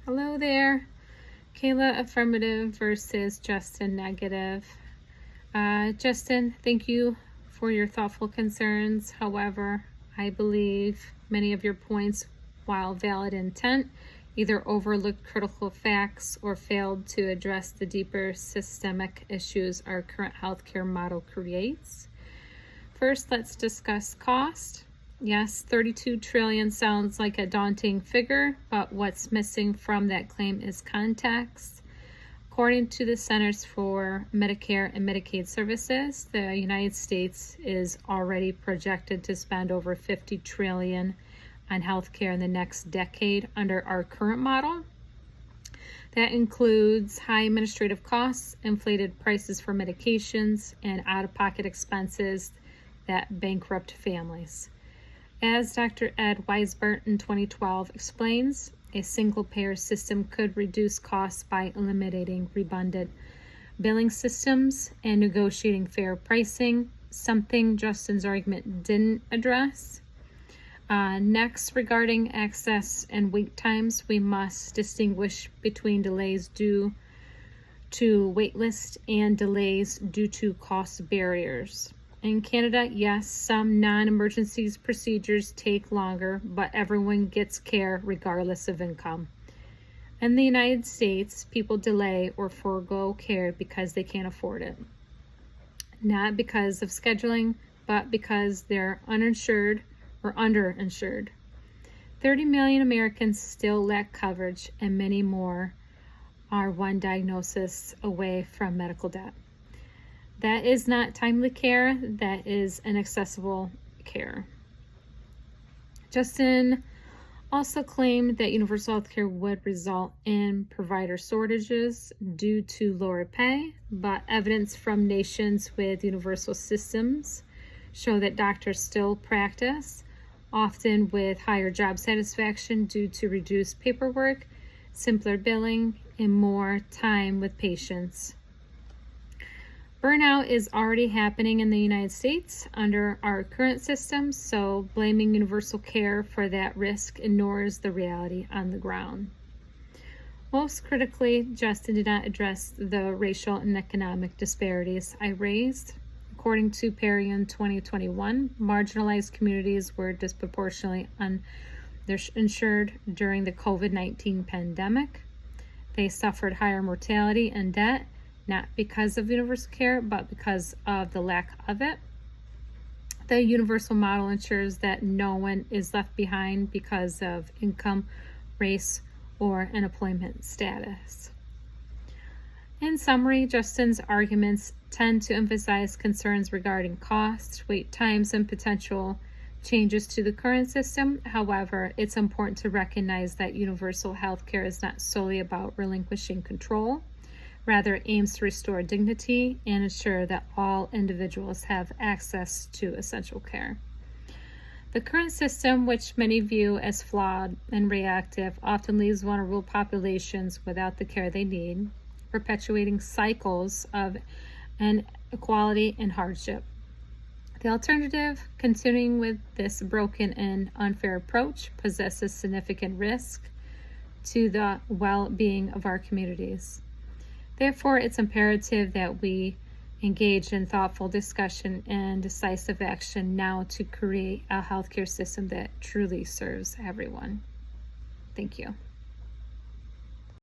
Hello there. Kayla Affirmative versus Justin Negative. Justin, thank you for your thoughtful concerns. However, I believe many of your points, while valid intent, either overlooked critical facts or failed to address the deeper systemic issues our current healthcare model creates. First, let's discuss cost. Yes, 32 trillion sounds like a daunting figure, but what's missing from that claim is context. According to the Centers for Medicare and Medicaid Services, the United States is already projected to spend over 50 trillion on healthcare in the next decade under our current model. That includes high administrative costs, inflated prices for medications, and out-of-pocket expenses that bankrupt families. As Dr. Ed Weisbert in 2012 explains, a single-payer system could reduce costs by eliminating redundant billing systems and negotiating fair pricing, something Justin's argument didn't address. Next, regarding access and wait times, we must distinguish between delays due to waitlist and delays due to cost barriers. In Canada, yes, some non-emergency procedures take longer, but everyone gets care regardless of income. In the United States, people delay or forego care because they can't afford it. Not because of scheduling, but because they're uninsured or underinsured. 30 million Americans still lack coverage, and many more are one diagnosis away from medical debt. That is not timely care, that is inaccessible care. Justin also claimed that universal health care would result in provider shortages due to lower pay, but evidence from nations with universal systems show that doctors still practice, often with higher job satisfaction due to reduced paperwork, simpler billing, and more time with patients. Burnout is already happening in the United States under our current system, so blaming universal care for that risk ignores the reality on the ground. Most critically, Justin did not address the racial and economic disparities I raised. According to Perry in 2021, marginalized communities were disproportionately underinsured during the COVID-19 pandemic. They suffered higher mortality and death, not because of universal care, but because of the lack of it. The universal model ensures that no one is left behind because of income, race, or employment status. In summary, Justin's arguments tend to emphasize concerns regarding costs, wait times, and potential changes to the current system. However, it's important to recognize that universal health care is not solely about relinquishing control. Rather, it aims to restore dignity and ensure that all individuals have access to essential care. The current system, which many view as flawed and reactive, often leaves vulnerable populations without the care they need, perpetuating cycles of inequality and hardship. The alternative, continuing with this broken and unfair approach, possesses significant risk to the well-being of our communities. Therefore, it's imperative that we engage in thoughtful discussion and decisive action now to create a healthcare system that truly serves everyone. Thank you.